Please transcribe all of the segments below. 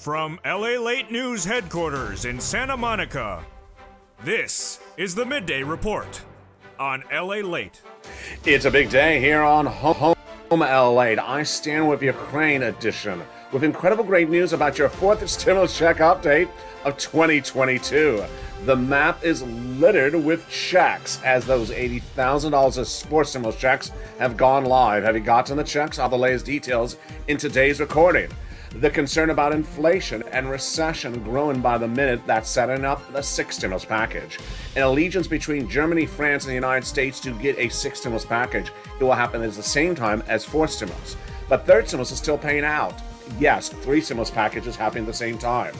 From LALATE News headquarters in Santa Monica, this is the Midday Report on LALATE. It's a big day here on Home LALATE. I stand with Ukraine edition with incredible great news about your fourth stimulus check update of 2022. The map is littered with checks as those $80,000 of sports stimulus checks have gone live. Have you gotten the checks? All the latest details in today's recording. The concern about inflation and recession growing by the minute that's setting up the sixth stimulus package. An allegiance between Germany, France, and the United States to get a sixth stimulus package. It will happen at the same time as fourth stimulus. But third stimulus is still paying out. Yes, three stimulus packages happening at the same time.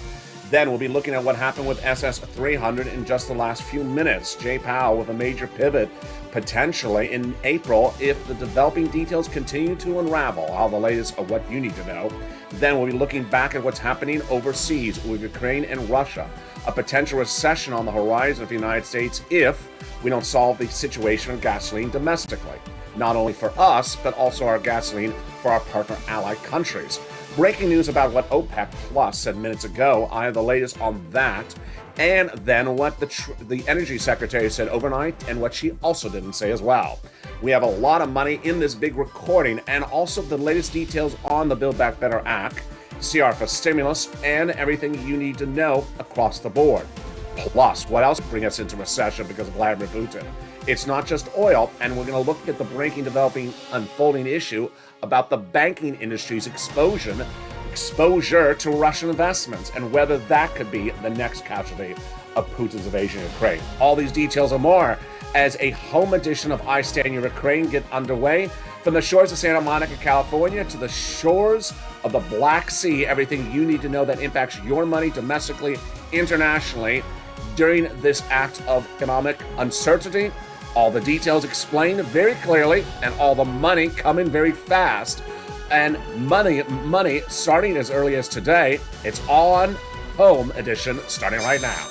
Then we'll be looking at what happened with SS300 in just the last few minutes. Jay Powell with a major pivot potentially in April if the developing details continue to unravel. All the latest of what you need to know. Then we'll be looking back at what's happening overseas with Ukraine and Russia. A potential recession on the horizon of the United States if we don't solve the situation of gasoline domestically. Not only for us, but also our gasoline for our partner allied countries. Breaking news about what OPEC Plus said minutes ago. I have the latest on that. And then what the Energy Secretary said overnight and what she also didn't say as well. We have a lot of money in this big recording and also the latest details on the Build Back Better Act, CR for stimulus, and everything you need to know across the board. Plus, what else bring us into recession because of Vladimir Putin? It's not just oil, and we're going to look at the breaking, developing, unfolding issue about the banking industry's exposure to Russian investments and whether that could be the next casualty of Putin's invasion of Ukraine. All these details and more as a home edition of I Stand Your Ukraine get underway. From the shores of Santa Monica, California to the shores of the Black Sea, everything you need to know that impacts your money domestically, internationally during this act of economic uncertainty. All the details explained very clearly and all the money coming very fast. And money starting as early as today. It's on Home Edition starting right now.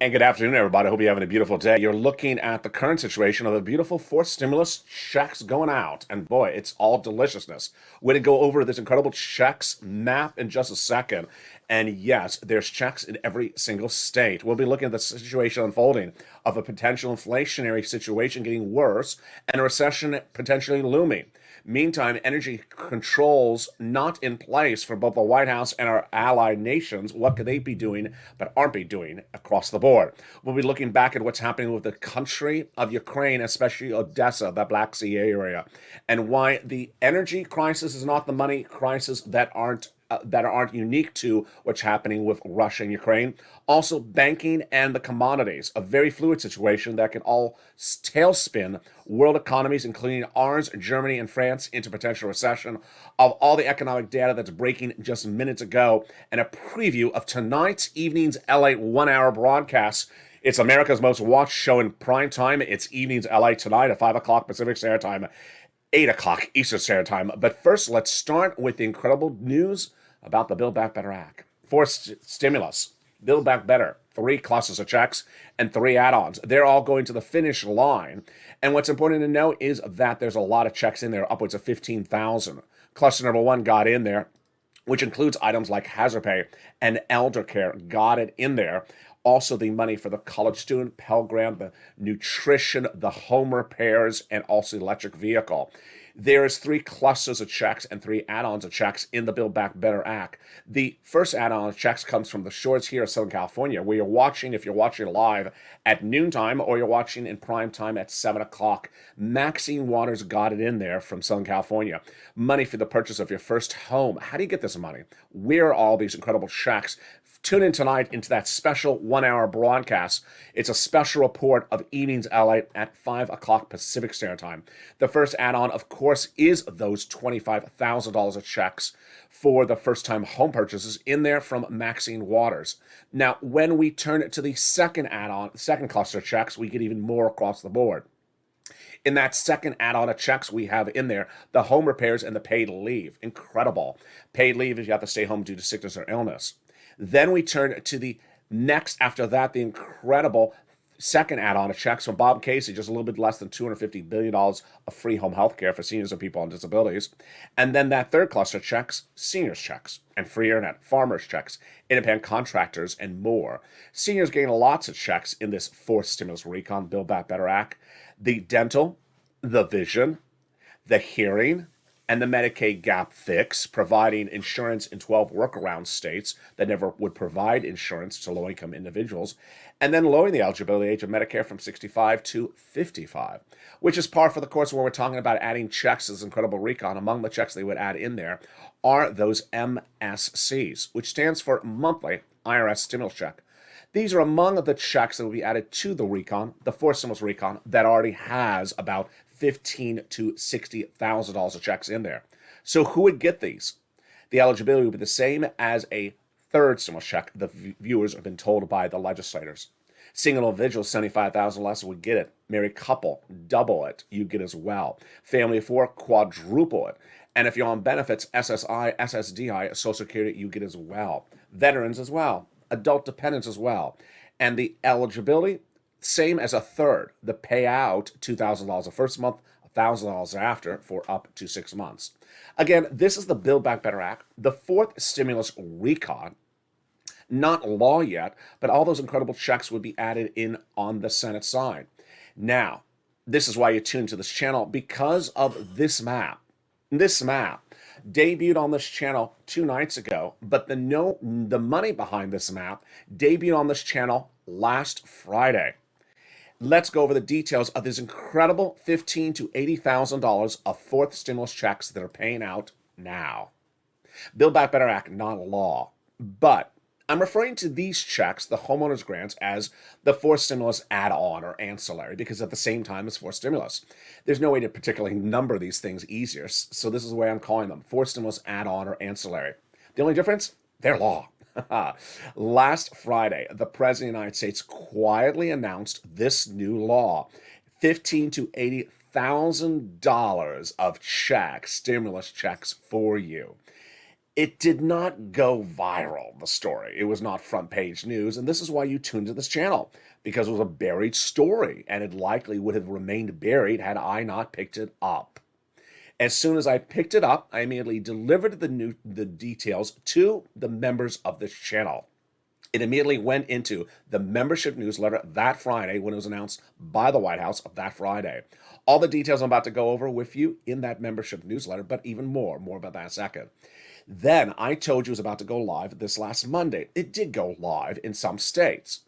And good afternoon, everybody. I hope you're having a beautiful day. You're looking at the current situation of the beautiful fourth stimulus checks going out. And boy, it's all deliciousness. We're going to go over this incredible checks map in just a second. And yes, there's checks in every single state. We'll be looking at the situation unfolding of a potential inflationary situation getting worse and a recession potentially looming. Meantime, energy controls not in place for both the White House and our allied nations. What could they be doing but aren't be doing across the board? We'll be looking back at what's happening with the country of Ukraine, especially Odessa, the Black Sea area, and why the energy crisis is not the money crisis that aren't unique to what's happening with Russia and Ukraine. Also, banking and the commodities, a very fluid situation that can all tailspin world economies, including ours, Germany, and France, into potential recession. Of all the economic data that's breaking just minutes ago, and a preview of tonight's evening's LA 1-hour broadcast. It's America's most watched show in prime time. It's Evenings LA tonight at 5 o'clock Pacific Standard Time, 8 o'clock Eastern Standard Time. But first, let's start with the incredible news about the Build Back Better Act. Fourth stimulus, Build Back Better, 3 clusters of checks and 3 add-ons. They're all going to the finish line. And what's important to know is that there's a lot of checks in there, upwards of 15,000. Cluster number 1 got in there, which includes items like hazard pay and elder care, got it in there. Also, the money for the college student, Pell Grant, the nutrition, the home repairs, and also the electric vehicle. There's 3 clusters of checks and 3 add-ons of checks in the Build Back Better Act. The first add-on of checks comes from the shores here of Southern California, where you're watching, if you're watching live at noontime or you're watching in prime time at 7 o'clock. Maxine Waters got it in there from Southern California. Money for the purchase of your first home. How do you get this money? Where are all these incredible checks Tune in tonight into that special 1 hour broadcast. It's a special report of Evenings LA at 5 o'clock Pacific Standard Time. The first add-on, of course, is those $25,000 of checks for the first-time home purchases in there from Maxine Waters. Now, when we turn it to the second add-on, second cluster of checks, we get even more across the board. In that second add-on of checks, we have in there the home repairs and the paid leave. Incredible. Paid leave if you have to stay home due to sickness or illness. Then we turn to the next, after that, the incredible second add-on of checks from Bob Casey, just a little bit less than $250 billion of free home health care for seniors and people on disabilities. And then that third cluster of checks, seniors checks and free internet, farmers checks, independent contractors, and more. Seniors gain lots of checks in this fourth stimulus recon, Build Back Better Act. The dental, the vision, the hearing, and the Medicaid gap fix, providing insurance in 12 workaround states that never would provide insurance to low-income individuals, and then lowering the eligibility age of Medicare from 65 to 55, which is par for the course when we're talking about adding checks as incredible recon. Among the checks they would add in there are those MSCs, which stands for Monthly IRS Stimulus Check. These are among the checks that will be added to the recon, the fourth stimulus recon, that already has about $15,000 to $60,000 of checks in there. So who would get these? The eligibility would be the same as a third stimulus check, the viewers have been told by the legislators. Single individuals, $75,000 less would get it. Married couple, double it, you get as well. Family of four, quadruple it. And if you're on benefits, SSI, SSDI, Social Security, you get as well. Veterans as well. Adult dependents as well. And the eligibility, same as a third. The payout, $2,000 the first month, $1,000 after for up to 6 months. Again, this is the Build Back Better Act, the fourth stimulus recon. Not law yet, but all those incredible checks would be added in on the Senate side. Now, this is why you tune to this channel, because of this map. This map debuted on this channel 2 nights ago, but the money behind this map debuted on this channel last Friday. Let's go over the details of this incredible $15,000 to $80,000 of fourth stimulus checks that are paying out now. Build Back Better Act, not law, but I'm referring to these checks, the homeowners grants, as the fourth stimulus add-on or ancillary, because at the same time as fourth stimulus. There's no way to particularly number these things easier, so this is the way I'm calling them, fourth stimulus add-on or ancillary. The only difference? They're law. Last Friday, the President of the United States quietly announced this new law, $15,000 to $80,000 of checks, stimulus checks for you. It did not go viral, the story. It was not front page news, and this is why you tuned to this channel, because it was a buried story, and it likely would have remained buried had I not picked it up. As soon as I picked it up, I immediately delivered the details to the members of this channel. It immediately went into the membership newsletter that Friday when it was announced by the White House that Friday. All the details I'm about to go over with you in that membership newsletter, but even more about that in a second. Then I told you it was about to go live this last Monday. It did go live in some states.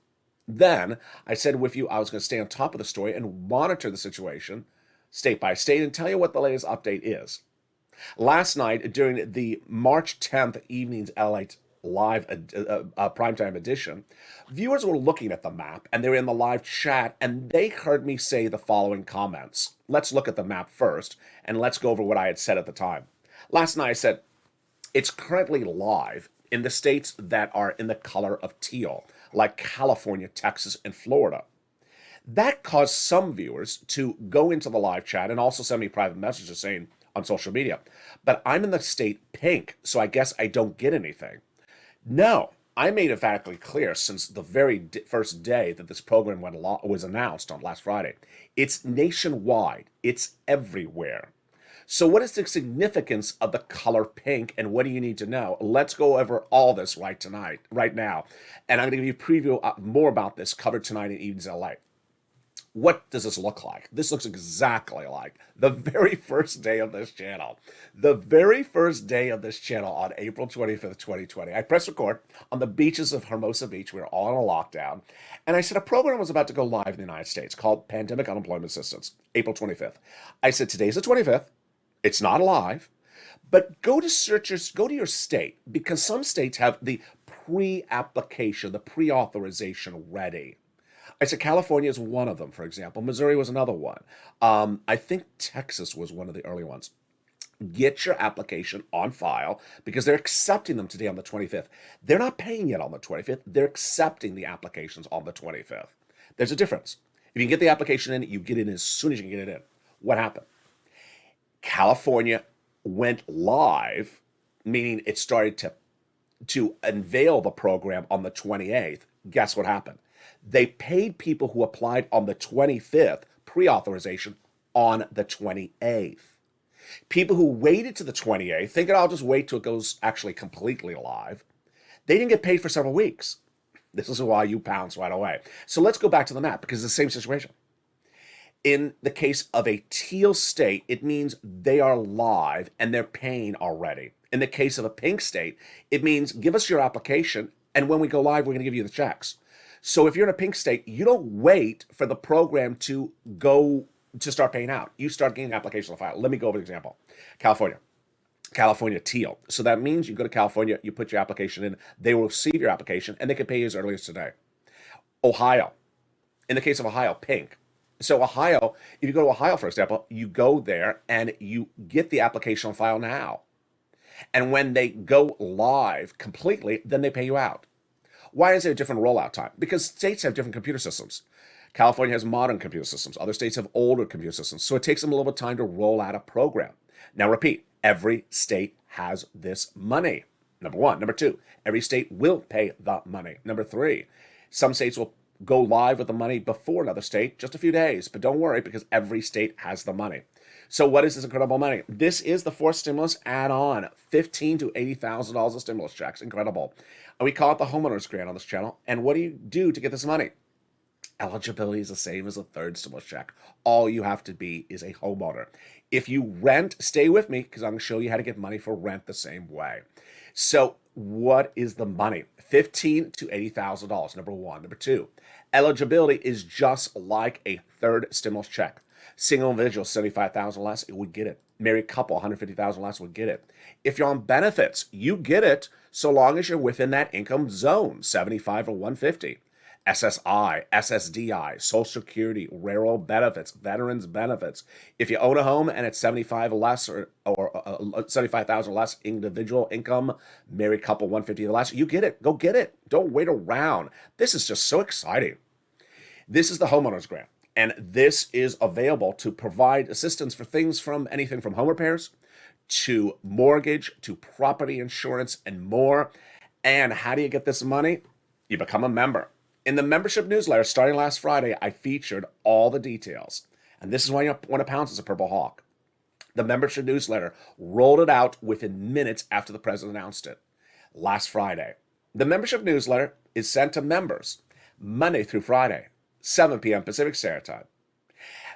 Then I said with you I was going to stay on top of the story and monitor the situation state by state and tell you what the latest update is. Last night during the March 10th Evenings LA live primetime edition, viewers were looking at the map and they were in the live chat and they heard me say the following comments. Let's look at the map first and let's go over what I had said at the time. Last night I said, it's currently live in the states that are in the color of teal, like California, Texas, and Florida. That caused some viewers to go into the live chat and also send me private messages saying on social media, but I'm in the state pink, so I guess I don't get anything. No, I made it emphatically clear since the very first day that this program was announced on last Friday. It's nationwide. It's everywhere. So what is the significance of the color pink and what do you need to know? Let's go over all this right now. And I'm going to give you a preview more about this covered tonight in Evenings LA. What does this look like? This looks exactly like the very first day of this channel. The very first day of this channel on April 25th, 2020. I pressed record on the beaches of Hermosa Beach. We were all in a lockdown. And I said a program was about to go live in the United States called Pandemic Unemployment Assistance, April 25th. I said today's the 25th. It's not live, but go to your state because some states have the pre-application, the pre-authorization ready. I said California is one of them, for example. Missouri was another one. I think Texas was one of the early ones. Get your application on file because they're accepting them today on the 25th. They're not paying yet on the 25th. They're accepting the applications on the 25th. There's a difference. If you can get the application in, you get it in as soon as you can get it in. What happened? California went live, meaning it started to unveil the program on the 28th. Guess what happened? They paid people who applied on the 25th pre-authorization on the 28th. People who waited to the 28th, thinking I'll just wait till it goes actually completely live, they didn't get paid for several weeks. This is why you pounce right away. So let's go back to the map because it's the same situation. In the case of a teal state, it means they are live and they're paying already. In the case of a pink state, it means give us your application and when we go live, we're going to give you the checks. So if you're in a pink state, you don't wait for the program to start paying out. You start getting an application on file. Let me go over an example. California teal. So that means you go to California, you put your application in, they will receive your application, and they can pay you as early as today. Ohio. In the case of Ohio, pink. So Ohio, if you go to Ohio, for example, you go there and you get the application on file now. And when they go live completely, then they pay you out. Why is there a different rollout time? Because states have different computer systems. California has modern computer systems. Other states have older computer systems. So it takes them a little bit of time to roll out a program. Now repeat, every state has this money. Number one. Number two, every state will pay the money. Number three, some states will go live with the money before another state, just a few days. But don't worry because every state has the money. So what is this incredible money? This is the fourth stimulus add-on, $15,000 to $80,000 of stimulus checks. Incredible. And we call it the homeowners grant on this channel. And what do you do to get this money? Eligibility is the same as a third stimulus check. All you have to be is a homeowner. If you rent, stay with me because I'm going to show you how to get money for rent the same way. So what is the money? $15,000 to $80,000, number one. Number two, eligibility is just like a third stimulus check. Single individual, $75,000 less, it would get it. Married couple, $150,000 less would get it. If you're on benefits, you get it so long as you're within that income zone, 75 or 150. SSI, SSDI, Social Security, railroad benefits, veterans benefits. If you own a home and it's 75 less or 75,000 less individual income, married couple 150 or less, you get it. Go get it. Don't wait around. This is just so exciting. This is the homeowners grant. And this is available to provide assistance for things from anything from home repairs to mortgage to property insurance and more. And how do you get this money? You become a member. In the membership newsletter starting last Friday, I featured all the details. And this is why you want to pounce as a Purple Hawk. The membership newsletter rolled it out within minutes after the president announced it last Friday. The membership newsletter is sent to members Monday through Friday, 7 p.m. Pacific Standard Time,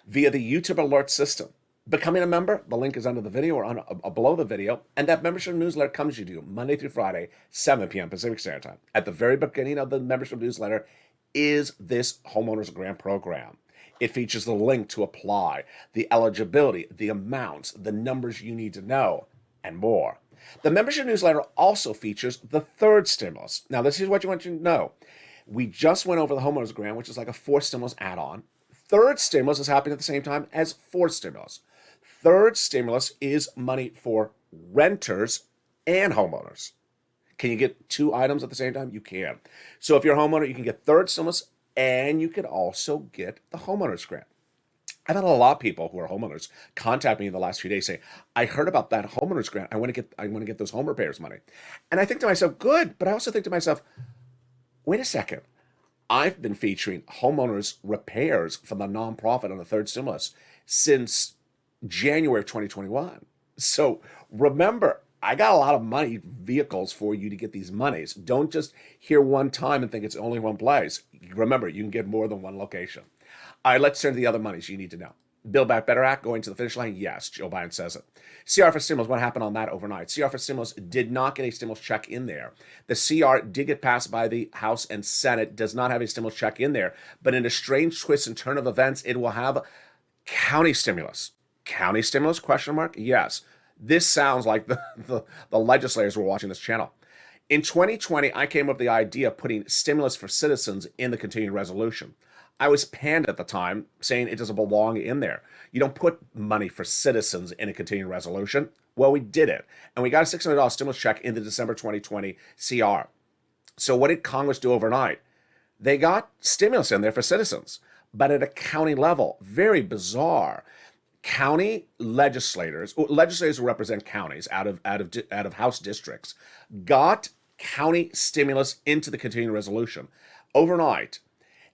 via the YouTube alert system. Becoming a member, the link is under the video or below the video, and that membership newsletter comes to you Monday through Friday, 7 p.m. Pacific Standard Time. At the very beginning of the membership newsletter is this homeowners grant program. It features the link to apply, the eligibility, the amounts, the numbers you need to know, and more. The membership newsletter also features the third stimulus. Now, this is what you want you to know. We just went over the homeowners grant, which is like a fourth stimulus add-on. Third stimulus is happening at the same time as fourth stimulus. Third stimulus is money for renters and homeowners. Can you get two items at the same time? You can. So if you're a homeowner, you can get third stimulus and you can also get the homeowners grant. I've had a lot of people who are homeowners contact me in the last few days saying, I heard about that homeowners grant. I want to get those home repairs money. And I think to myself, good. But I also think to myself, wait a second. I've been featuring homeowners repairs from the nonprofit on the third stimulus since January of 2021. So remember, I got a lot of money vehicles for you to get these monies. Don't just hear one time and think it's only one place. Remember, you can get more than one location. All right, let's turn to the other monies you need to know. Build Back Better Act going to the finish line? Yes, Joe Biden says it. CR for stimulus, what happened on that overnight? CR for stimulus did not get a stimulus check in there. The CR did get passed by the House and Senate, does not have a stimulus check in there, but in a strange twist and turn of events, it will have county stimulus. County stimulus, question mark? Yes. This sounds like the legislators were watching this channel. In 2020, I came up with the idea of putting stimulus for citizens in the continuing resolution. I was panned at the time, saying it doesn't belong in there. You don't put money for citizens in a continuing resolution. Well, we did it, and we got a $600 stimulus check in the December 2020 CR. So what did Congress do overnight? They got stimulus in there for citizens, but at a county level. Very bizarre. County legislators who represent counties out of House districts, got county stimulus into the continuing resolution overnight.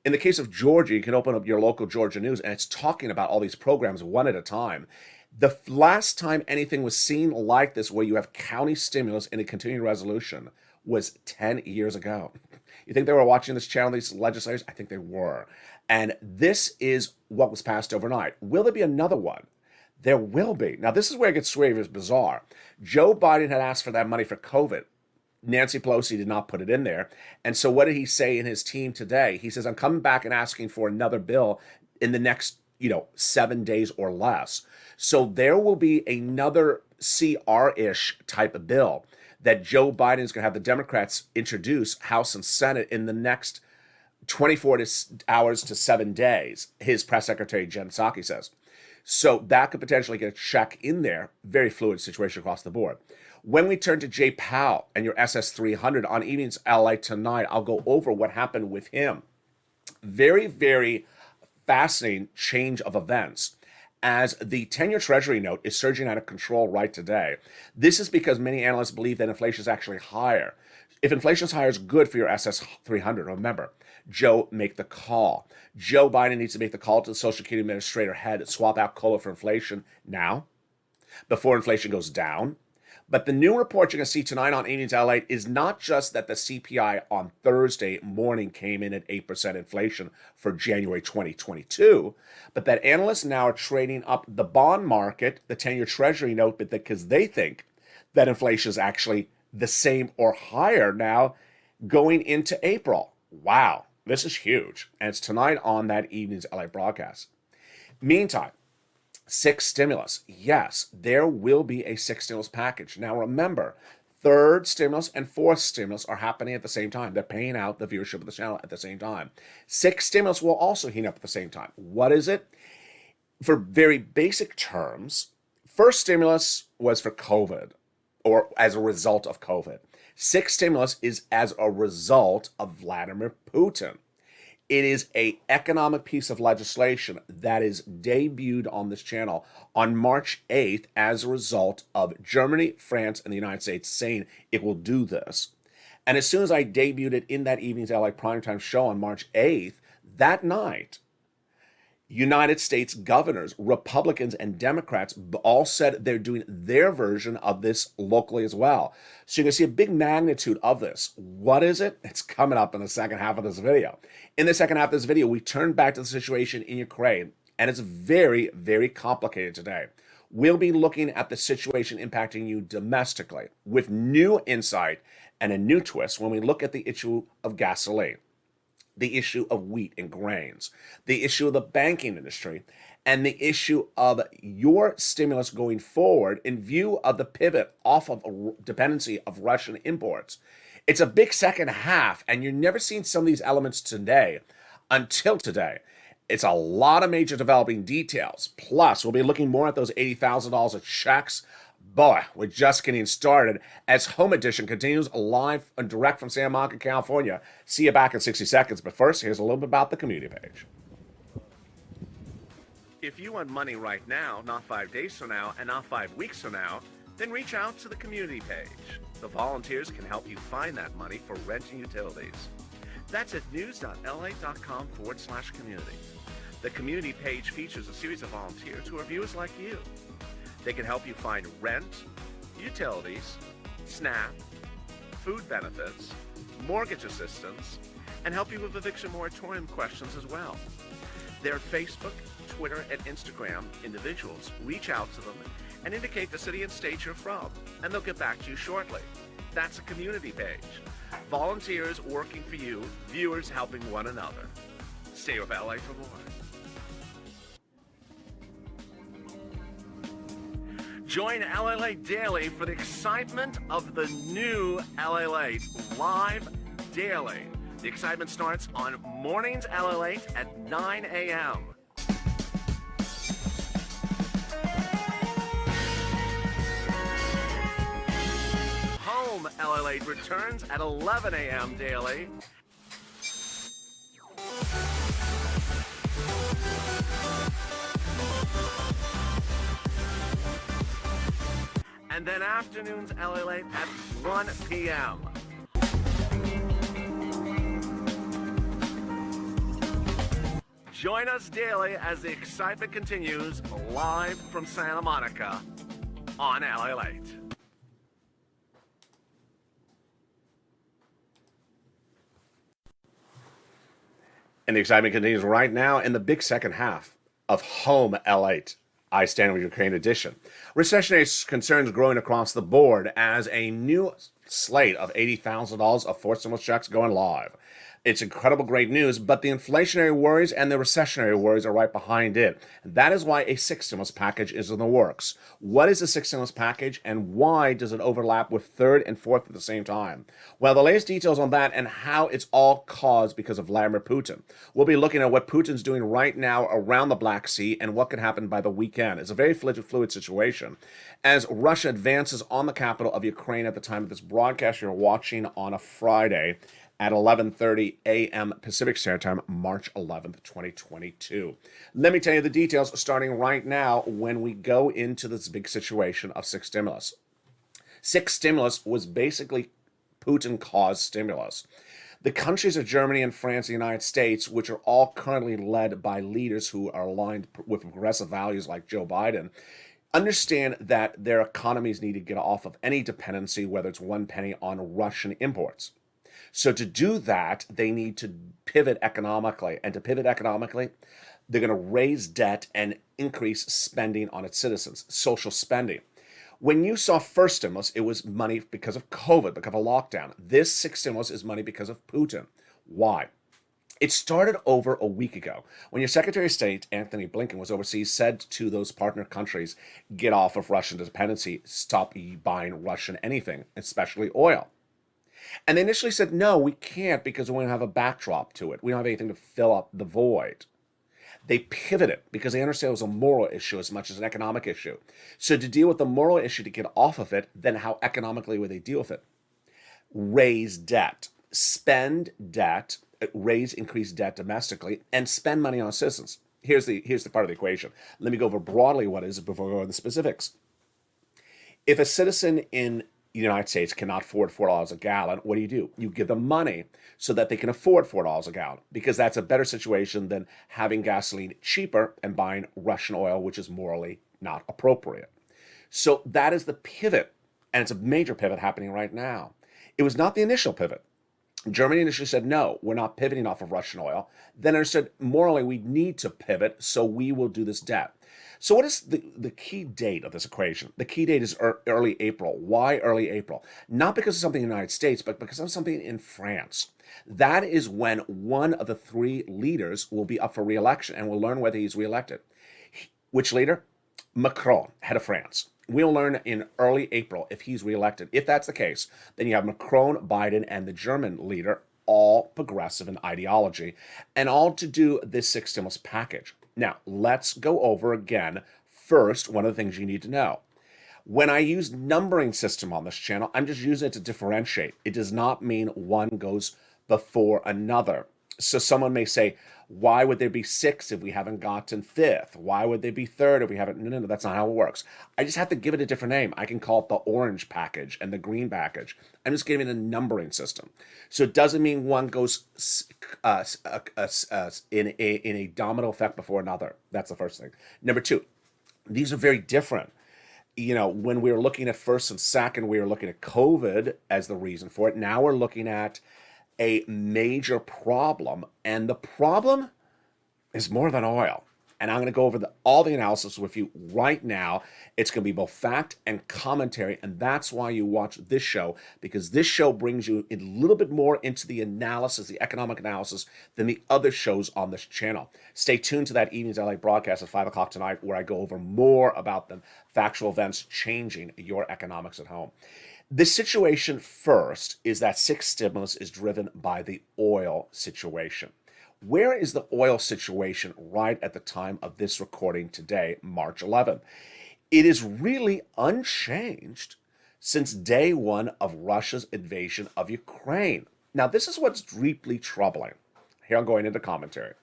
In the case of Georgia, you can open up your local Georgia news, and it's talking about all these programs one at a time. The last time anything was seen like this, where you have county stimulus in a continuing resolution, was 10 years ago. You think they were watching this channel, these legislators? I think they were. And this is what was passed overnight. Will there be another one? There will be. Now, this is where it gets very bizarre. Joe Biden had asked for that money for COVID. Nancy Pelosi did not put it in there. And so what did he say in his team today? He says, I'm coming back and asking for another bill in the next, 7 days or less. So there will be another CR-ish type of bill that Joe Biden is going to have the Democrats introduce, House and Senate, in the next 24 hours to 7 days, his press secretary, Jen Psaki, says. So that could potentially get a check in there. Very fluid situation across the board. When we turn to Jay Powell and your SS300 on Evenings LA tonight, I'll go over what happened with him. Very, very fascinating change of events, as the 10-year Treasury note is surging out of control right today. This is because many analysts believe that inflation is actually higher. If inflation is higher, it's good for your SS300. Remember, Joe, make the call. Joe Biden needs to make the call to the Social Security Administrator head, swap out COLA for inflation now, before inflation goes down. But the new report you're going to see tonight on Evenings LA is not just that the CPI on Thursday morning came in at 8% inflation for January 2022, but that analysts now are trading up the bond market, the 10-year Treasury note, because they think that inflation is actually the same or higher now going into April. Wow, this is huge. And it's tonight on that Evenings LA broadcast. Meantime, 6 stimulus. Yes, there will be a 6 stimulus package. Now remember, 3rd stimulus and 4th stimulus are happening at the same time. They're paying out the viewership of the channel at the same time. 6 stimulus will also heat up at the same time. What is it? For very basic terms, first stimulus was for COVID, or as a result of COVID. 6 stimulus is as a result of Vladimir Putin. It is an economic piece of legislation that is debuted on this channel on March 8th as a result of Germany, France, and the United States saying it will do this. And as soon as I debuted it in that Evenings LA primetime show on March 8th, that night, United States governors, Republicans and Democrats all said they're doing their version of this locally as well. So you're going to see a big magnitude of this. What is it? It's coming up in the second half of this video. In the second half of this video, we turn back to the situation in Ukraine, and it's very, very complicated today. We'll be looking at the situation impacting you domestically with new insight and a new twist when we look at the issue of gasoline, the issue of wheat and grains, the issue of the banking industry, and the issue of your stimulus going forward in view of the pivot off of a dependency of Russian imports. It's a big second half, and you're never seeing some of these elements today until today. It's a lot of major developing details. Plus, we'll be looking more at those $80,000 of checks. Boy, we're just getting started as Home Edition continues live and direct from Santa Monica, California. See you back in 60 seconds. But first, here's a little bit about the community page. If you want money right now, not 5 days from now, and not 5 weeks from now, then reach out to the community page. The volunteers can help you find that money for rent and utilities. That's at news.la.com/community. The community page features a series of volunteers who are viewers like you. They can help you find rent, utilities, SNAP, food benefits, mortgage assistance, and help you with eviction moratorium questions as well. Their Facebook, Twitter, and Instagram individuals reach out to them and indicate the city and state you're from, and they'll get back to you shortly. That's a community page. Volunteers working for you, viewers helping one another. Stay with LA for more. Join LALATE Daily for the excitement of the new LALATE live daily. The excitement starts on mornings LALATE at 9 a.m. Home LALATE returns at 11 a.m. daily. And then afternoons LALATE at 1 p.m. Join us daily as the excitement continues live from Santa Monica on LALATE. And the excitement continues right now in the big second half of Home LALATE. I Stand With Ukraine edition. Recessionary concerns growing across the board as a new slate of $80,000 of forced stimulus checks going live. It's incredible great news, but the inflationary worries and the recessionary worries are right behind it. That is why a sixth stimulus package is in the works. What is a sixth stimulus package and why does it overlap with third and fourth at the same time? Well, the latest details on that and how it's all caused because of Vladimir Putin. We'll be looking at what Putin's doing right now around the Black Sea and what could happen by the weekend. It's a very fluid situation as Russia advances on the capital of Ukraine at the time of this broadcast you're watching on a Friday at 11:30 a.m. Pacific Standard Time, March 11th, 2022. Let me tell you the details starting right now when we go into this big situation of sixth stimulus. Sixth stimulus was basically Putin-caused stimulus. The countries of Germany and France and the United States, which are all currently led by leaders who are aligned with progressive values like Joe Biden, understand that their economies need to get off of any dependency, whether it's one penny, on Russian imports. So to do that, they need to pivot economically. And to pivot economically, they're going to raise debt and increase spending on its citizens, social spending. When you saw first stimulus, it was money because of COVID, because of lockdown. This sixth stimulus is money because of Putin. Why? It started over a week ago when your Secretary of State, Anthony Blinken, was overseas, said to those partner countries, get off of Russian dependency, stop buying Russian anything, especially oil. And they initially said, no, we can't because we don't have a backdrop to it. We don't have anything to fill up the void. They pivoted because they understand it was a moral issue as much as an economic issue. So to deal with the moral issue, to get off of it, then how economically would they deal with it? Raise debt, spend debt, increase debt domestically, and spend money on citizens. Here's the part of the equation. Let me go over broadly what it is before we go into the specifics. If a citizen in the United States cannot afford $4 a gallon, what do? You give them money so that they can afford $4 a gallon, because that's a better situation than having gasoline cheaper and buying Russian oil, which is morally not appropriate. So that is the pivot, and it's a major pivot happening right now. It was not the initial pivot. Germany initially said, no, we're not pivoting off of Russian oil. Then it said, morally, we need to pivot, so we will do this debt. So what is the key date of this equation? The key date is early April. Why early April? Not because of something in the United States, but because of something in France. That is when one of the three leaders will be up for re-election, and we'll learn whether he's re-elected. Which leader? Macron, head of France. We'll learn in early April if he's re-elected. If that's the case, then you have Macron, Biden, and the German leader, all progressive in ideology, and all to do this sixth stimulus package. Now, let's go over again. First, one of the things you need to know. When I use numbering system on this channel, I'm just using it to differentiate. It does not mean one goes before another. So someone may say, why would there be sixth if we haven't gotten fifth? Why would there be third if we haven't? No, that's not how it works. I just have to give it a different name. I can call it the orange package and the green package. I'm just giving it a numbering system. So it doesn't mean one goes in a domino effect before another. That's the first thing. Number two, these are very different. You know, when we were looking at first and second, we were looking at COVID as the reason for it. Now we're looking at a major problem, and the problem is more than oil. And I'm going to go over all the analysis with you right now. It's going to be both fact and commentary, and that's why you watch this show, because this show brings you a little bit more into the analysis, the economic analysis, than the other shows on this channel. Stay tuned to that evening's LA broadcast at 5 o'clock tonight, where I go over more about the factual events changing your economics at home. The situation first is that sixth stimulus is driven by the oil situation. Where is the oil situation right at the time of this recording today, March 11th? It is really unchanged since day one of Russia's invasion of Ukraine. Now, this is what's deeply troubling. Here I'm going into commentary.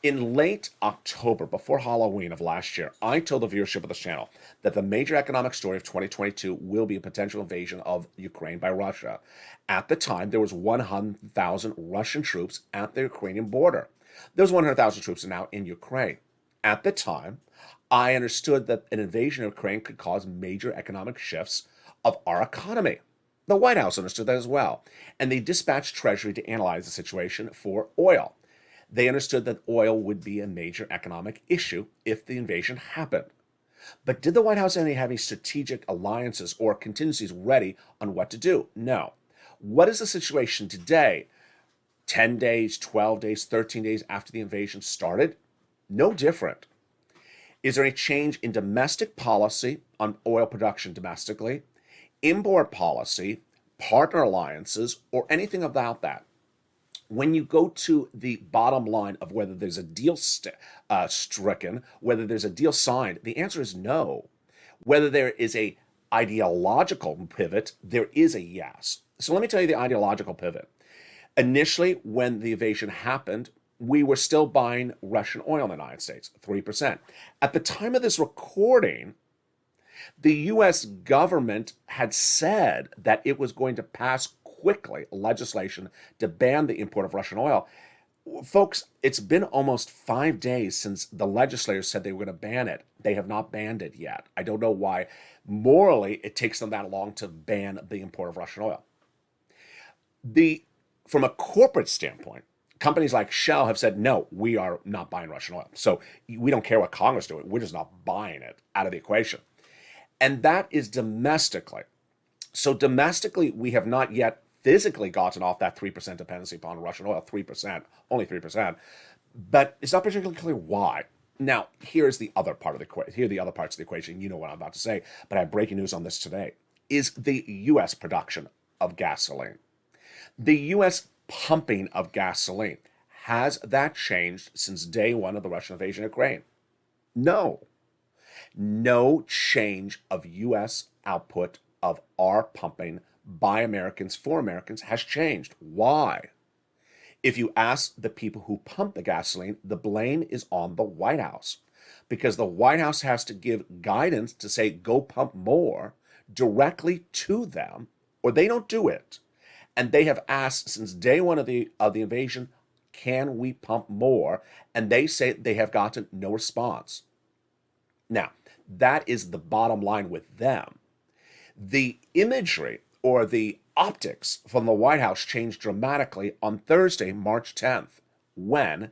In late October, before Halloween of last year, I told the viewership of this channel that the major economic story of 2022 will be a potential invasion of Ukraine by Russia. At the time, there was 100,000 Russian troops at the Ukrainian border. There's 100,000 troops now in Ukraine. At the time, I understood that an invasion of Ukraine could cause major economic shifts of our economy. The White House understood that as well, and they dispatched Treasury to analyze the situation for oil. They understood that oil would be a major economic issue if the invasion happened. But did the White House have any strategic alliances or contingencies ready on what to do? No. What is the situation today, 10 days, 12 days, 13 days after the invasion started? No different. Is there any change in domestic policy on oil production domestically, import policy, partner alliances, or anything about that? When you go to the bottom line of whether there's a deal stricken, whether there's a deal signed, the answer is no. Whether there is a ideological pivot, there is a yes. So let me tell you the ideological pivot. Initially, when the invasion happened, we were still buying Russian oil in the United States, 3%. At the time of this recording, the U.S. government had said that it was going to pass quickly legislation to ban the import of Russian oil. Folks, it's been almost 5 days since the legislators said they were going to ban it. They have not banned it yet. I don't know why. Morally, it takes them that long to ban the import of Russian oil. From a corporate standpoint, companies like Shell have said, no, we are not buying Russian oil. So we don't care what Congress do. We're just not buying it out of the equation. And that is domestically. So domestically, we have not yet physically gotten off that 3% dependency upon Russian oil, 3%, only 3%. But it's not particularly clear why. Now, here's the other part of the equation. Here are the other parts of the equation. You know what I'm about to say, but I have breaking news on this today. Is the U.S. production of gasoline. The U.S. pumping of gasoline. Has that changed since day one of the Russian invasion of Ukraine? No. No change of U.S. output of our pumping by Americans for Americans has changed. Why? If you ask the people who pump the gasoline, the blame is on the White House, because the White House has to give guidance to say, go pump more directly to them, or they don't do it. And they have asked since day one of the invasion, can we pump more? And they say they have gotten no response. Now, that is the bottom line with them. The imagery or the optics from the White House changed dramatically on Thursday, March 10th, when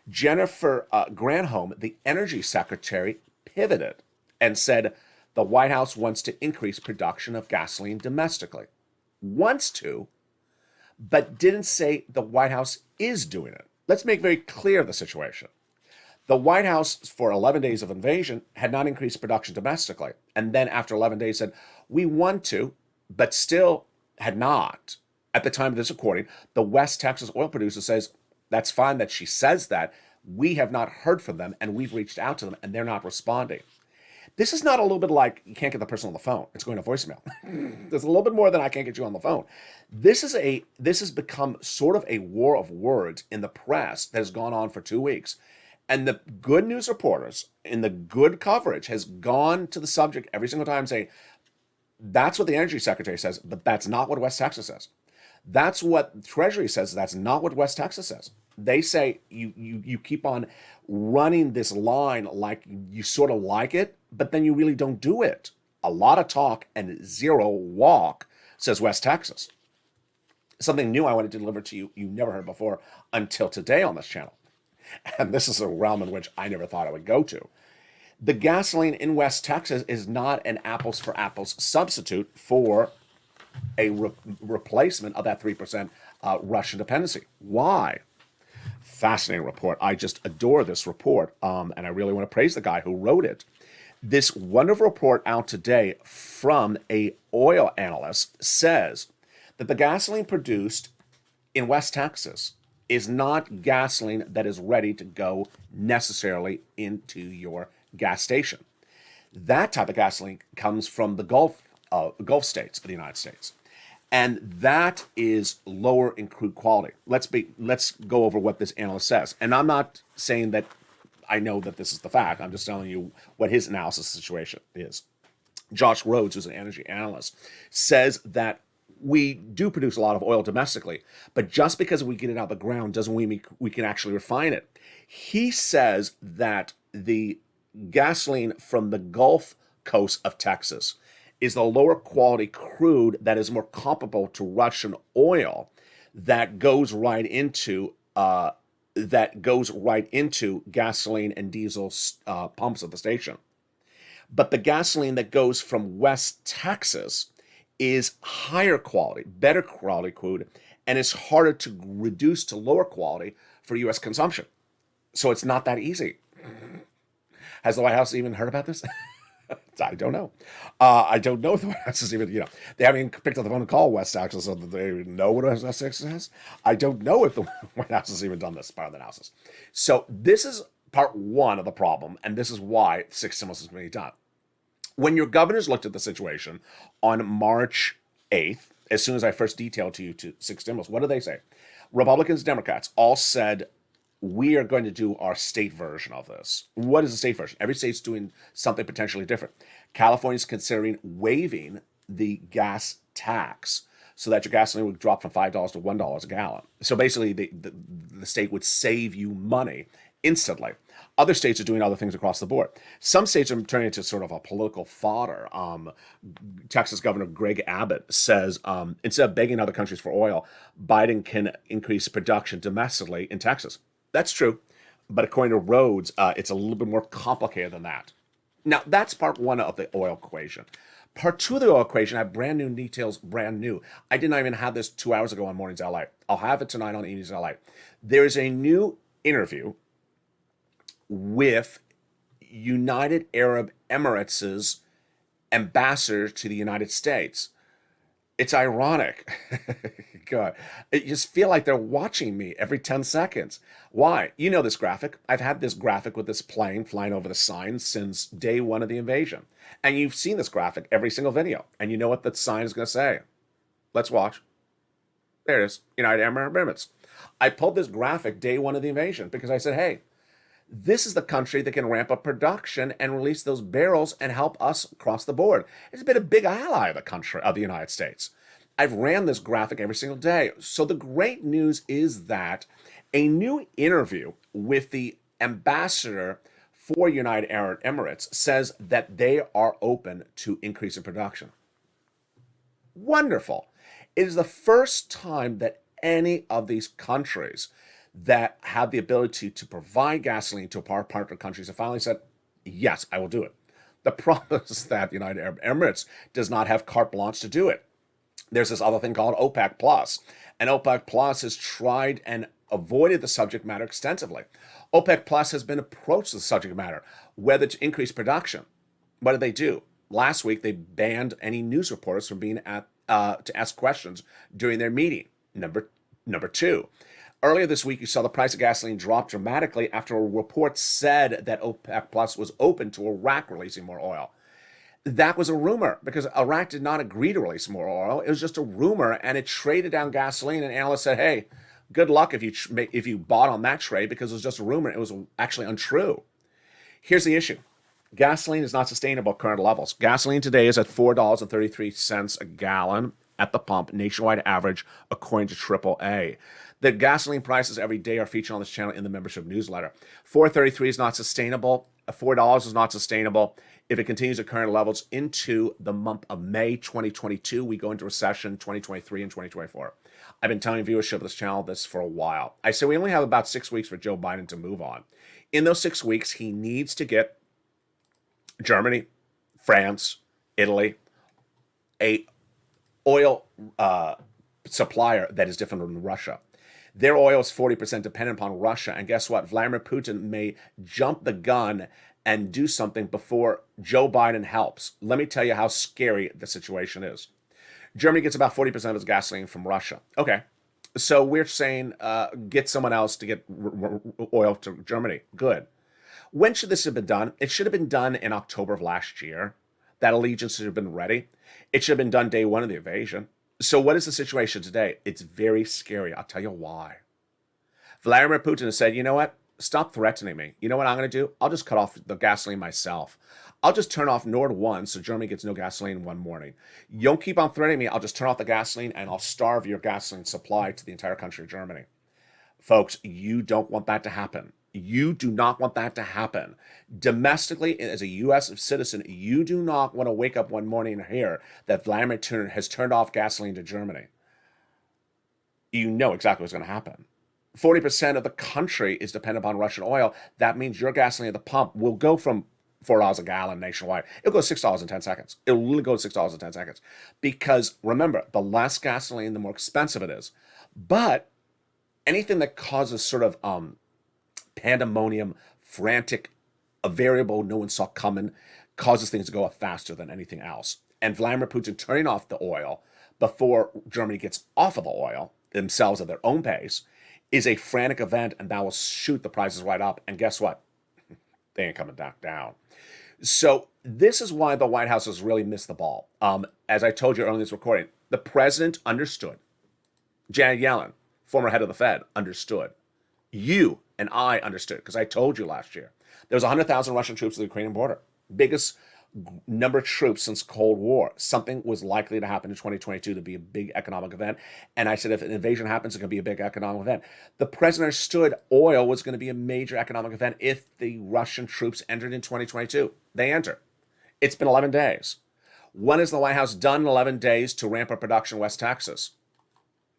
Jennifer Granholm, the energy secretary, pivoted and said the White House wants to increase production of gasoline domestically. Wants to, but didn't say the White House is doing it. Let's make very clear the situation. The White House, for 11 days of invasion, had not increased production domestically. And then after 11 days said, we want to, but still had not. At the time of this recording, the West Texas oil producer says, that's fine that she says that. We have not heard from them, and we've reached out to them, and they're not responding. This is not a little bit like you can't get the person on the phone. It's going to voicemail. There's a little bit more than I can't get you on the phone. This has become sort of a war of words in the press that has gone on for 2 weeks. And the good news reporters in the good coverage has gone to the subject every single time saying, that's what the energy secretary says, but that's not what West Texas says. That's what Treasury says. That's not what West Texas says. They say you keep on running this line like you sort of like it, but then you really don't do it. A lot of talk and zero walk, says West Texas. Something new I want to deliver to you, you never heard before until today on this channel. and this is a realm in which I never thought I would go to. The gasoline in West Texas is not an apples for apples substitute for a replacement of that 3% Russian dependency. Why? Fascinating report. I just adore this report, and I really want to praise the guy who wrote it. This wonderful report out today from a oil analyst says that the gasoline produced in West Texas is not gasoline that is ready to go necessarily into your gas station. That type of gasoline comes from the Gulf states of the United States. And that is lower in crude quality. Let's go over what this analyst says. And I'm not saying that I know that this is the fact. I'm just telling you what his analysis situation is. Josh Rhodes, who's an energy analyst, says that we do produce a lot of oil domestically, but just because we get it out of the ground doesn't mean we can actually refine it. He says that the gasoline from the Gulf Coast of Texas is the lower quality crude that is more comparable to Russian oil that goes right into gasoline and diesel pumps at the station. But the gasoline that goes from West Texas is higher quality, better quality crude, and is harder to reduce to lower quality for U.S. consumption. So it's not that easy. Has the White House even heard about this? I don't know. I don't know if the White House is even, they haven't even picked up the phone and called West Texas so that they know what West Texas is. I don't know if the White House has even done this part of the analysis. So this is part one of the problem, and this is why 6 stimulus is being done. When your governors looked at the situation on March 8th, as soon as I first detailed to you 6 stimulus, what did they say? Republicans, Democrats all said, we are going to do our state version of this. What is the state version? Every state's doing something potentially different. California's considering waiving the gas tax so that your gasoline would drop from $5 to $1 a gallon. So basically, the state would save you money instantly. Other states are doing other things across the board. Some states are turning into sort of a political fodder. Texas Governor Greg Abbott says, instead of begging other countries for oil, Biden can increase production domestically in Texas. That's true, but according to Rhodes, it's a little bit more complicated than that. Now, that's part one of the oil equation. Part two of the oil equation, I have brand new details, brand new. I did not even have this 2 hours ago on Mornings LA. I'll have it tonight on Evenings LA. There is a new interview with United Arab Emirates' ambassador to the United States. It's ironic. God, I just feel like they're watching me every 10 seconds. Why? You know this graphic. I've had this graphic with this plane flying over the sign since day one of the invasion. And you've seen this graphic every single video. And you know what the sign is going to say. Let's watch. There it is. United Arab Emirates. I pulled this graphic day one of the invasion because I said, hey, this is the country that can ramp up production and release those barrels and help us across the board. It's been a big ally of the country, of the United States. I've ran this graphic every single day. So the great news is that a new interview with the ambassador for United Arab Emirates says that they are open to increasing production. Wonderful. It is the first time that any of these countries that have the ability to provide gasoline to our partner countries have finally said, yes, I will do it. The problem is that the United Arab Emirates does not have carte blanche to do it. There's this other thing called OPEC Plus, and OPEC Plus has tried and avoided the subject matter extensively. OPEC Plus has been approached the subject matter, whether to increase production. What did they do? Last week, they banned any news reporters from being to ask questions during their meeting. Number two. Earlier this week, you saw the price of gasoline drop dramatically after a report said that OPEC Plus was open to Iraq releasing more oil. That was a rumor because Iraq did not agree to release more oil. It was just a rumor, and it traded down gasoline. And analysts said, "Hey, good luck if you bought on that trade because it was just a rumor. It was actually untrue." Here's the issue: gasoline is not sustainable at current levels. Gasoline today is at $4.33 a gallon at the pump, nationwide average, according to AAA. The gasoline prices every day are featured on this channel in the membership newsletter. $4.33 is not sustainable. $4 is not sustainable. If it continues at current levels into the month of May 2022, we go into recession 2023 and 2024. I've been telling viewership of this channel this for a while. I say we only have about 6 weeks for Joe Biden to move on. In those 6 weeks, he needs to get Germany, France, Italy, a oil supplier that is different from Russia. Their oil is 40% dependent upon Russia. And guess what? Vladimir Putin may jump the gun and do something before Joe Biden helps. Let me tell you how scary the situation is. Germany gets about 40% of its gasoline from Russia. Okay. So we're saying get someone else to get oil to Germany. Good. When should this have been done? It should have been done in October of last year. That allegiance should have been ready. It should have been done day one of the invasion. So what is the situation today? It's very scary. I'll tell you why. Vladimir Putin has said, you know what? Stop threatening me. You know what I'm going to do? I'll just cut off the gasoline myself. I'll just turn off Nord 1 so Germany gets no gasoline one morning. You don't keep on threatening me. I'll just turn off the gasoline and I'll starve your gasoline supply to the entire country of Germany. Folks, you don't want that to happen. You do not want that to happen. Domestically, as a U.S. citizen, you do not want to wake up one morning and hear that Vladimir Putin has turned off gasoline to Germany. You know exactly what's going to happen. 40% of the country is dependent upon Russian oil. That means your gasoline at the pump will go from $4 a gallon nationwide. It'll go $6 in 10 seconds. It'll literally go $6 in 10 seconds. Because remember, the less gasoline, the more expensive it is. But anything that causes sort of pandemonium, frantic, a variable no one saw coming, causes things to go up faster than anything else. And Vladimir Putin turning off the oil before Germany gets off of the oil themselves at their own pace is a frantic event, and that will shoot the prices right up. And guess what? They ain't coming back down. So this is why the White House has really missed the ball. As I told you earlier in this recording, the president understood. Janet Yellen, former head of the Fed, understood. You and I understood, because I told you last year. There was 100,000 Russian troops at the Ukrainian border. Biggest number of troops since Cold War. Something was likely to happen in 2022 to be a big economic event. And I said, if an invasion happens, it can be a big economic event. The president understood oil was going to be a major economic event if the Russian troops entered in 2022. They enter. It's been 11 days. When has the White House done in 11 days to ramp up production in West Texas?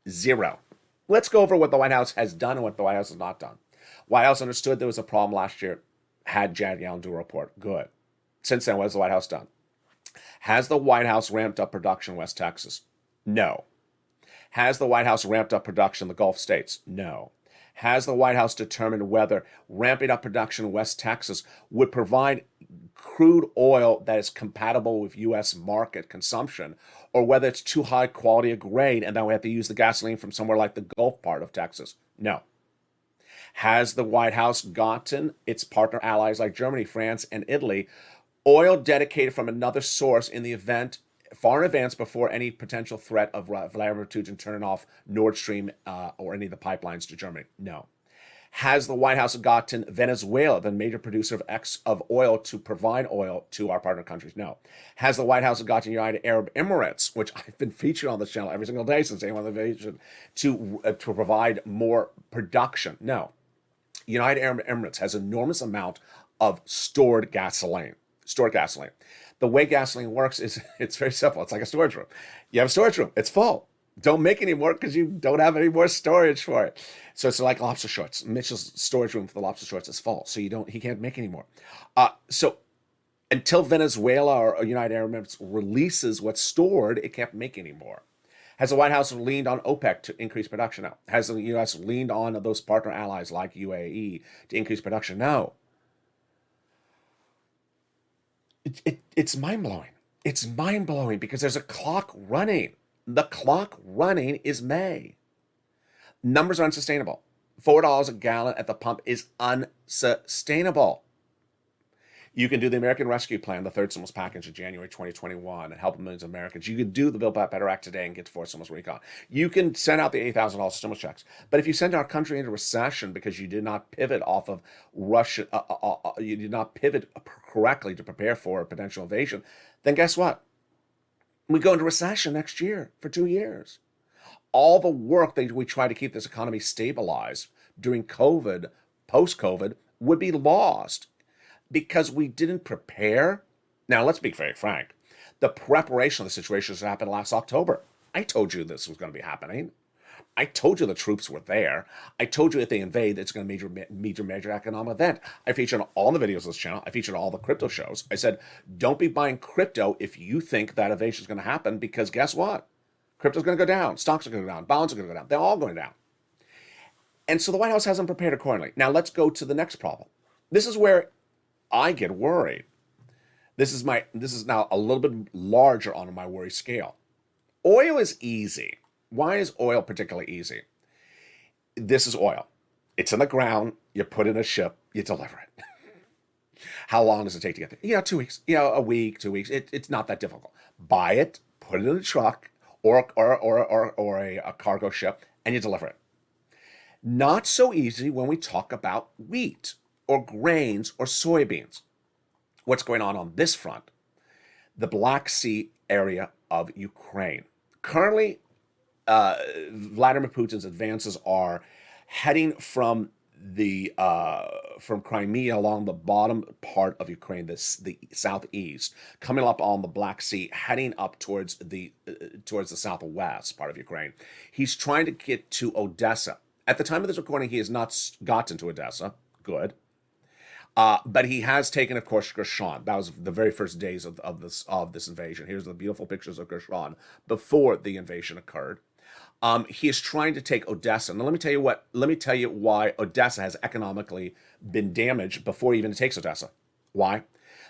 Zero. Let's go over what the White House has done and what the White House has not done. White House understood there was a problem last year. Had Janet Yellen do a report. Good. Since then, what has the White House done? Has the White House ramped up production in West Texas? No. Has the White House ramped up production in the Gulf states? No. Has the White House determined whether ramping up production in West Texas would provide crude oil that is compatible with U.S. market consumption, or whether it's too high quality a grade and then we have to use the gasoline from somewhere like the Gulf part of Texas? No. Has the White House gotten its partner allies like Germany, France, and Italy oil dedicated from another source in the event, far in advance before any potential threat of Vladimir Putin turning off Nord Stream or any of the pipelines to Germany? No. Has the White House gotten Venezuela, the major producer of oil, to provide oil to our partner countries? No. Has the White House gotten United Arab Emirates, which I've been featuring on this channel every single day since day one of the invasion, to provide more production? No. United Arab Emirates has an enormous amount of stored gasoline. The way gasoline works is it's very simple. It's like a storage room. You have a storage room. It's full. Don't make any more because you don't have any more storage for it. So it's like lobster shorts. Mitchell's storage room for the lobster shorts is full. So he can't make any more. So until Venezuela or United Arab Emirates releases what's stored, it can't make any more. Has the White House leaned on OPEC to increase production? No. Has the U.S. leaned on those partner allies like UAE to increase production? No. It's mind-blowing. It's mind-blowing because there's a clock running. The clock running is May. Numbers are unsustainable. $4 a gallon at the pump is unsustainable. You can do the American Rescue Plan, the third stimulus package in January 2021, and help millions of Americans. You could do the Build Back Better Act today and get to fourth stimulus recon. You can send out the $80,000 stimulus checks. But if you send our country into recession because you did not pivot off of Russia, you did not pivot correctly to prepare for a potential invasion, then guess what? We go into recession next year for 2 years. All the work that we try to keep this economy stabilized during COVID, post-COVID, would be lost. because we didn't prepare. Now, let's be very frank. The preparation of the situation has happened last October. I told you this was going to be happening. I told you the troops were there. I told you if they invade, it's going to be a major economic event. I featured on all the videos of this channel. I featured all the crypto shows. I said, don't be buying crypto if you think that invasion is going to happen, because guess what? Crypto's going to go down. Stocks are going to go down. Bonds are going to go down. They're all going down. And so the White House hasn't prepared accordingly. Now let's go to the next problem. This is where I get worried. This is now a little bit larger on my worry scale. Oil is easy. Why is oil particularly easy? This is oil. It's in the ground. You put it in a ship. You deliver it. How long does it take to get there? 2 weeks. A week, 2 weeks. It's not that difficult. Buy it, put it in a truck or a cargo ship, and you deliver it. Not so easy when we talk about wheat or grains or soybeans. What's going on this front? The Black Sea area of Ukraine. Currently, Vladimir Putin's advances are heading from Crimea along the bottom part of Ukraine, the southeast, coming up on the Black Sea, heading up towards the southwest part of Ukraine. He's trying to get to Odessa. At the time of this recording, he has not gotten to Odessa. Good. But he has taken, of course, Gershon. That was the very first days of this invasion. Here's the beautiful pictures of Gershon before the invasion occurred. He is trying to take Odessa. Now, let me tell you why Odessa has economically been damaged before he even takes Odessa. Why?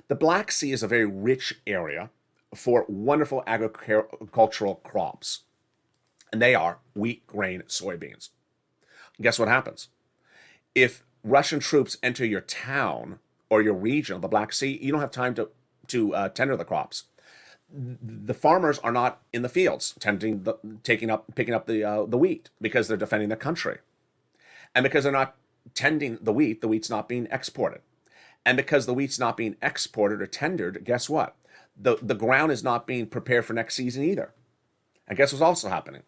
The Black Sea is a very rich area for wonderful agricultural crops. And they are wheat, grain, soybeans. Guess what happens? If Russian troops enter your town or your region of the Black Sea, you don't have time to tender the crops. The farmers are not in the fields picking up the wheat because they're defending their country, and because they're not tending the wheat's not being exported, and because the wheat's not being exported or tendered, guess what? The ground is not being prepared for next season either. And guess what's also happening?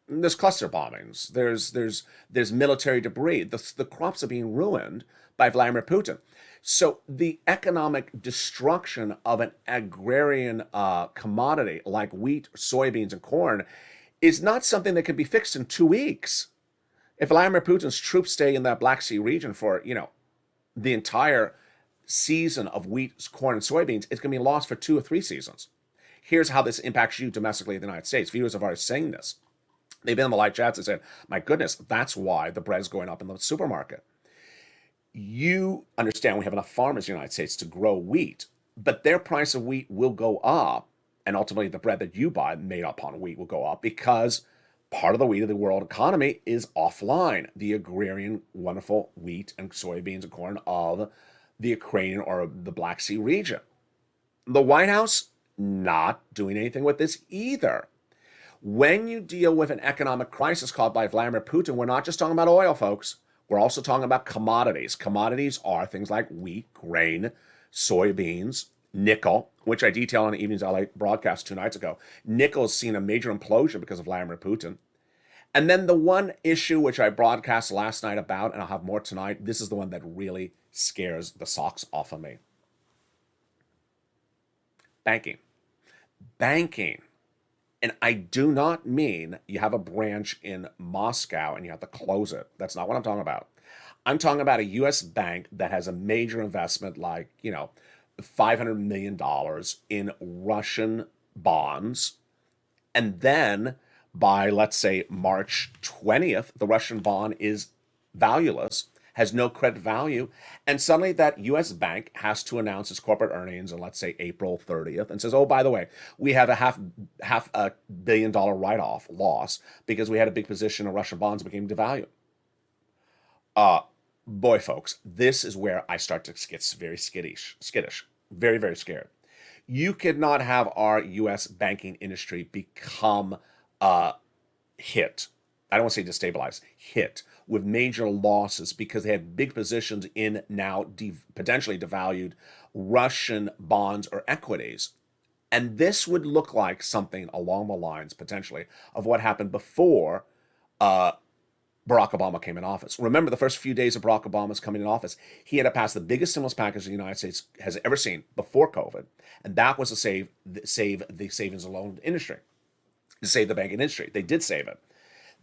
There's cluster bombings. There's military debris. The crops are being ruined by Vladimir Putin. So the economic destruction of an agrarian commodity like wheat, soybeans, and corn is not something that can be fixed in 2 weeks. If Vladimir Putin's troops stay in that Black Sea region for the entire season of wheat, corn, and soybeans, it's going to be lost for 2 or 3 seasons. Here's how this impacts you domestically in the United States. Viewers have already seen this. They've been in the live chats and said, my goodness, that's why the bread's going up in the supermarket. You understand we have enough farmers in the United States to grow wheat, but their price of wheat will go up, and ultimately the bread that you buy made upon wheat will go up because part of the wheat of the world economy is offline. The agrarian, wonderful wheat and soybeans and corn of the Ukrainian or the Black Sea region. The White House not doing anything with this either. When you deal with an economic crisis caused by Vladimir Putin, we're not just talking about oil, folks. We're also talking about commodities. Commodities are things like wheat, grain, soybeans, nickel, which I detailed on the Evenings LA broadcast 2 nights ago. Nickel has seen a major implosion because of Vladimir Putin. And then the one issue which I broadcast last night about, and I'll have more tonight, this is the one that really scares the socks off of me. Banking. And I do not mean you have a branch in Moscow and you have to close it. That's not what I'm talking about. I'm talking about a U.S. bank that has a major investment like, $500 million in Russian bonds. And then by, let's say, March 20th, the Russian bond is valueless, has no credit value, and suddenly that U.S. bank has to announce its corporate earnings on, let's say, April 30th, and says, oh, by the way, we have a half $1 billion write-off loss because we had a big position in Russian bonds that became devalued. Boy, folks, this is where I start to get very skittish, very, very scared. You could not have our U.S. banking industry become hit. I don't want to say destabilized, hit with major losses because they had big positions in now potentially devalued Russian bonds or equities. And this would look like something along the lines, potentially, of what happened before Barack Obama came in office. Remember, the first few days of Barack Obama's coming in office, he had to pass the biggest stimulus package the United States has ever seen before COVID, and that was to save the savings and loan industry, to save the banking industry. They did save it.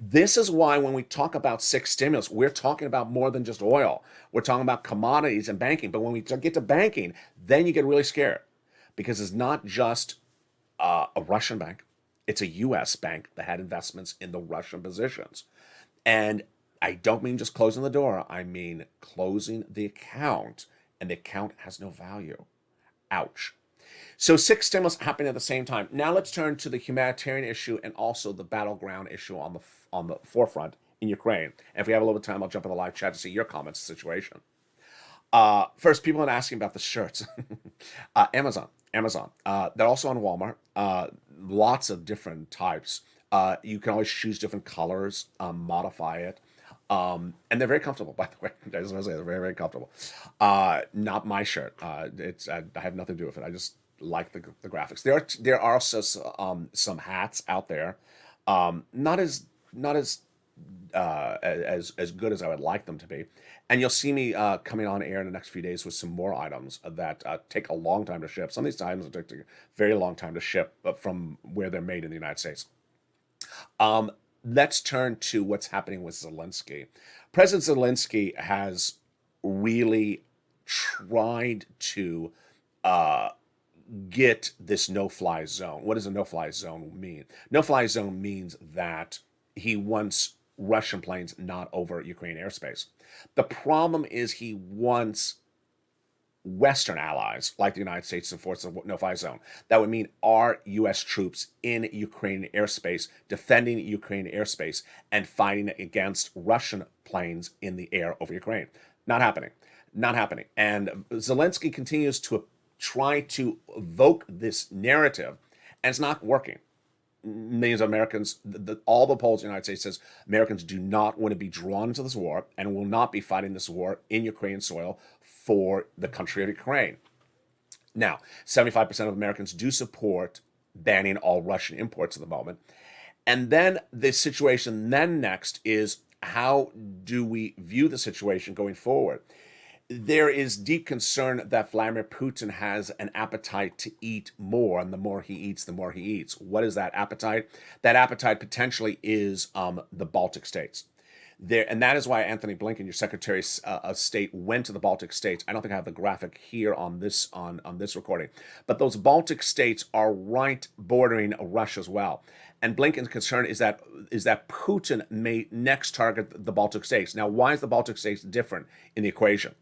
This is why when we talk about six stimulus, we're talking about more than just oil. We're talking about commodities and banking. But when we get to banking, then you get really scared because it's not just a Russian bank. It's a U.S. bank that had investments in the Russian positions. And I don't mean just closing the door. I mean closing the account, and the account has no value. Ouch. So six stimulus happening at the same time. Now let's turn to the humanitarian issue and also the battleground issue on the forefront in Ukraine. And if we have a little bit of time, I'll jump in the live chat to see your comments on the situation. First, people are asking about the shirts. Amazon. They're also on Walmart. Lots of different types. You can always choose different colors, modify it. And they're very comfortable, by the way. I just want to say they're very, very comfortable. Not my shirt. I have nothing to do with it. I just like the graphics. There are also some hats out there. Not as good as I would like them to be. And you'll see me coming on air in the next few days with some more items that take a long time to ship. Some of these items take a very long time to ship from where they're made in the United States. Let's turn to what's happening with Zelensky. President Zelensky has really tried to get this no-fly zone. What does a no-fly zone mean? No-fly zone means that he wants Russian planes not over Ukraine airspace. The problem is he wants Western allies like the United States to enforce the no-fly zone. That would mean our U.S. troops in Ukrainian airspace, defending Ukrainian airspace, and fighting against Russian planes in the air over Ukraine. Not happening. Not happening. And Zelensky continues to try to evoke this narrative, and it's not working. Millions of Americans, all the polls in the United States says Americans do not want to be drawn into this war and will not be fighting this war in Ukrainian soil for the country of Ukraine. Now, 75% of Americans do support banning all Russian imports at the moment. And then the situation then next is, how do we view the situation going forward? There is deep concern that Vladimir Putin has an appetite to eat more, and the more he eats, the more he eats. What is that appetite? That appetite potentially is the Baltic states. And that is why Anthony Blinken, your Secretary of State, went to the Baltic states. I don't think I have the graphic here on this recording, but those Baltic states are right bordering Russia as well. And Blinken's concern is that Putin may next target the Baltic states. Now, why is the Baltic states different in the equation?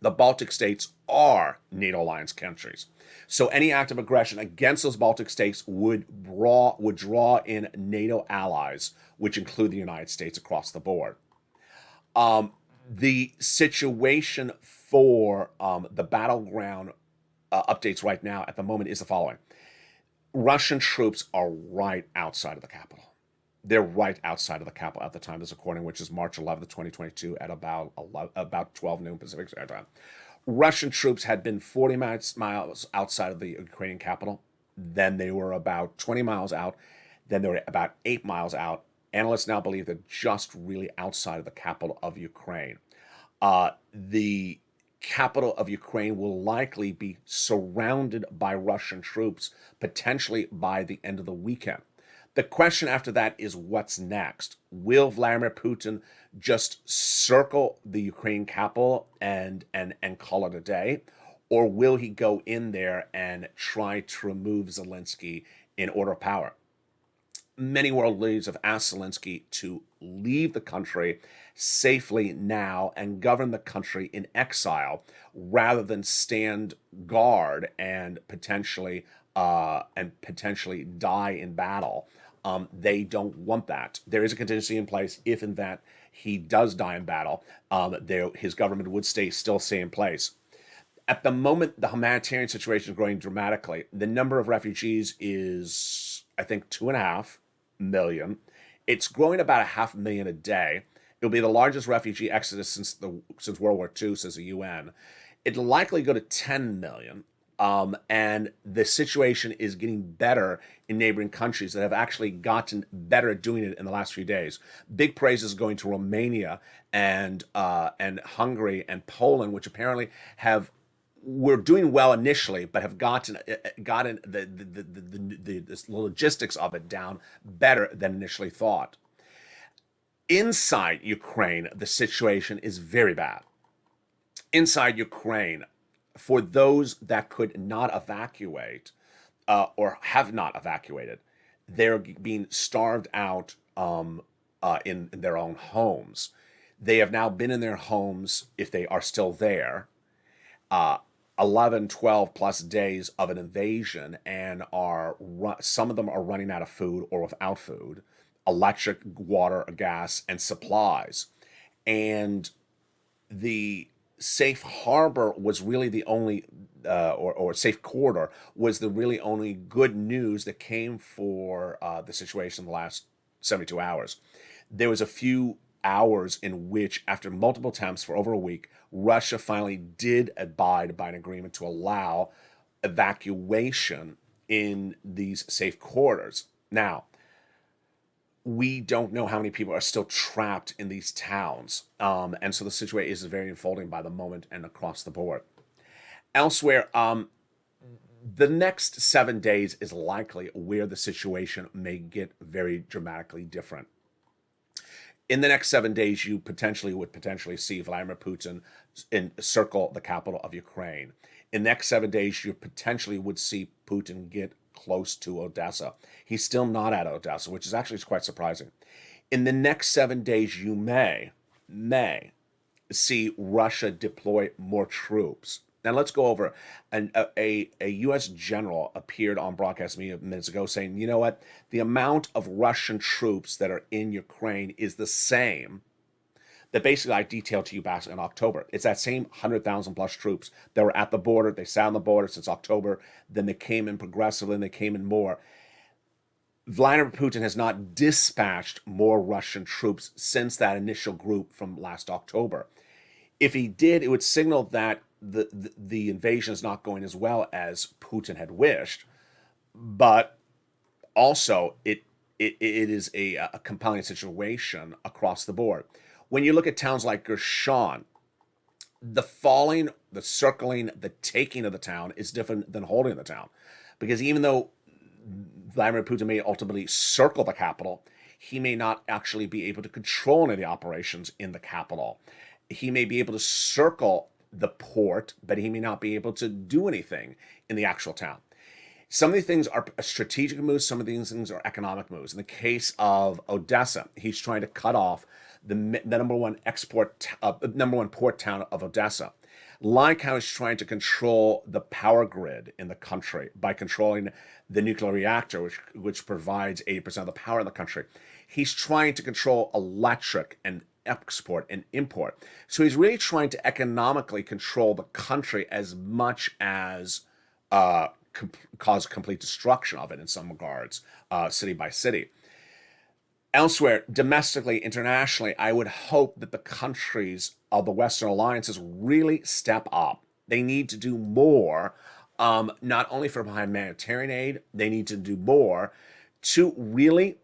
The Baltic states are NATO alliance countries. So any act of aggression against those Baltic states would draw in NATO allies, which include the United States across the board. The situation for the battleground updates right now at the moment is the following. Russian troops are right outside of the capital. They're right outside of the capital at the time of this recording, which is March 11th, 2022 at about 12 noon Pacific Standard Time. Russian troops had been 40 miles outside of the Ukrainian capital. Then they were about 20 miles out. Then they were about 8 miles out. Analysts now believe they're just really outside of the capital of Ukraine. The capital of Ukraine will likely be surrounded by Russian troops, potentially by the end of the weekend. The question after that is, what's next? Will Vladimir Putin just circle the Ukraine capital and call it a day? Or will he go in there and try to remove Zelensky in order of power? Many world leaders have asked Zelensky to leave the country safely now and govern the country in exile rather than stand guard and potentially die in battle. They don't want that. There is a contingency in place if, in fact, he does die in battle. His government would still stay in place. At the moment, the humanitarian situation is growing dramatically. The number of refugees is, I think, 2.5 million. It's growing about 500,000 a day. It'll be the largest refugee exodus since World War II, says the UN. It'll likely go to 10 million. And the situation is getting better in neighboring countries that have actually gotten better at doing it in the last few days. Big praises going to Romania and Hungary and Poland, which apparently have were doing well initially, but have gotten the logistics of it down better than initially thought. Inside Ukraine, the situation is very bad. Inside Ukraine, for those that could not evacuate or have not evacuated, they're being starved out in their own homes. They have now been in their homes, if they are still there, uh, 11, 12 plus days of an invasion, and some of them are running out of food or without food, electric, water, gas, and supplies. And the safe harbor was really the only, or safe corridor was the really only good news that came for the situation in the last 72 hours. There was a few hours in which, after multiple attempts for over a week, Russia finally did abide by an agreement to allow evacuation in these safe corridors. Now, we don't know how many people are still trapped in these towns. And so the situation is very unfolding by the moment and across the board. Elsewhere, the next 7 days is likely where the situation may get very dramatically different. In the next 7 days, you would potentially see Vladimir Putin encircle the capital of Ukraine. In the next 7 days, you potentially would see Putin get close to Odessa. He's still not at Odessa, which is actually quite surprising. In the next 7 days, you may see Russia deploy more troops. Now let's go over. A U.S. general appeared on broadcast media minutes ago saying, you know what, the amount of Russian troops that are in Ukraine is the same that basically I detailed to you back in October. It's that same 100,000 plus troops that were at the border. They sat on the border since October. Then they came in progressively, and they came in more. Vladimir Putin has not dispatched more Russian troops since that initial group from last October. If he did, it would signal that the invasion is not going as well as Putin had wished, but also it is a compelling situation across the board. When you look at towns like Gershon, the falling, the circling, the taking of the town is different than holding the town, because even though Vladimir Putin may ultimately circle the capital, he may not actually be able to control any of the operations in the capital. He may be able to circle the port, but he may not be able to do anything in the actual town. Some of these things are strategic moves. Some of these things are economic moves. In the case of Odessa, he's trying to cut off the number one port town of Odessa. Like how he's trying to control the power grid in the country by controlling the nuclear reactor, which provides 80% of the power in the country. He's trying to control electric and export and import. So he's really trying to economically control the country as much as cause complete destruction of it in some regards, city by city. Elsewhere, domestically, internationally, I would hope that the countries of the Western alliances really step up. They need to do more, not only for humanitarian aid, they need to do more to really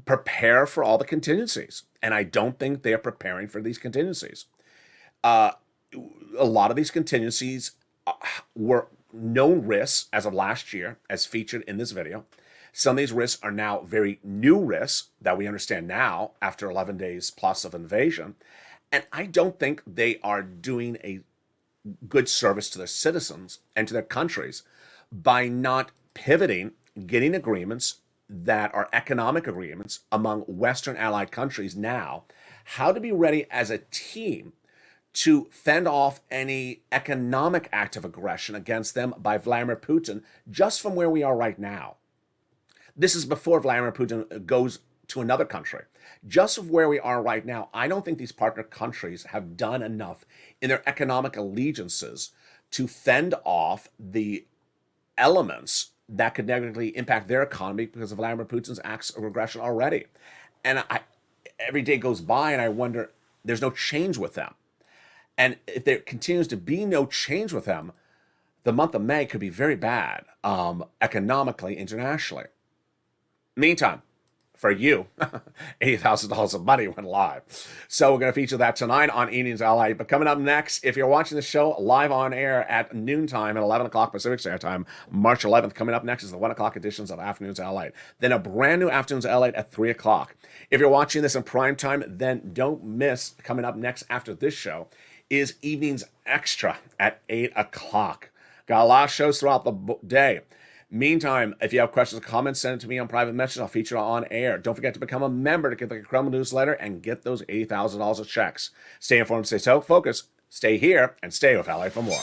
prepare for all the contingencies. And I don't think they're preparing for these contingencies. A lot of these contingencies were known risks as of last year, as featured in this video. Some of these risks are now very new risks that we understand now after 11 days plus of invasion. And I don't think they are doing a good service to their citizens and to their countries by not pivoting, getting agreements that are economic agreements among Western allied countries now, how to be ready as a team to fend off any economic act of aggression against them by Vladimir Putin just from where we are right now. This is before Vladimir Putin goes to another country. Just of where we are right now, I don't think these partner countries have done enough in their economic allegiances to fend off the elements that could negatively impact their economy because of Vladimir Putin's acts of aggression already. And every day goes by and I wonder, there's no change with them. And if there continues to be no change with them, the month of May could be very bad economically, internationally. Meantime, for you, $80,000 of money went live. So we're going to feature that tonight on Evenings LA. But coming up next, if you're watching the show live on air at noontime at 11 o'clock Pacific Standard Time, March 11th, coming up next is the 1 o'clock editions of Afternoons LA. Then a brand new Afternoons LA at 3 o'clock. If you're watching this in prime time, then don't miss, coming up next after this show, is Evenings Extra at 8 o'clock. Got a lot of shows throughout the day. Meantime, if you have questions or comments, send it to me on private message. I'll feature it on air. Don't forget to become a member to get the incredible newsletter and get those $80,000 of checks. Stay informed, stay focused, stay here, and stay with LA for more.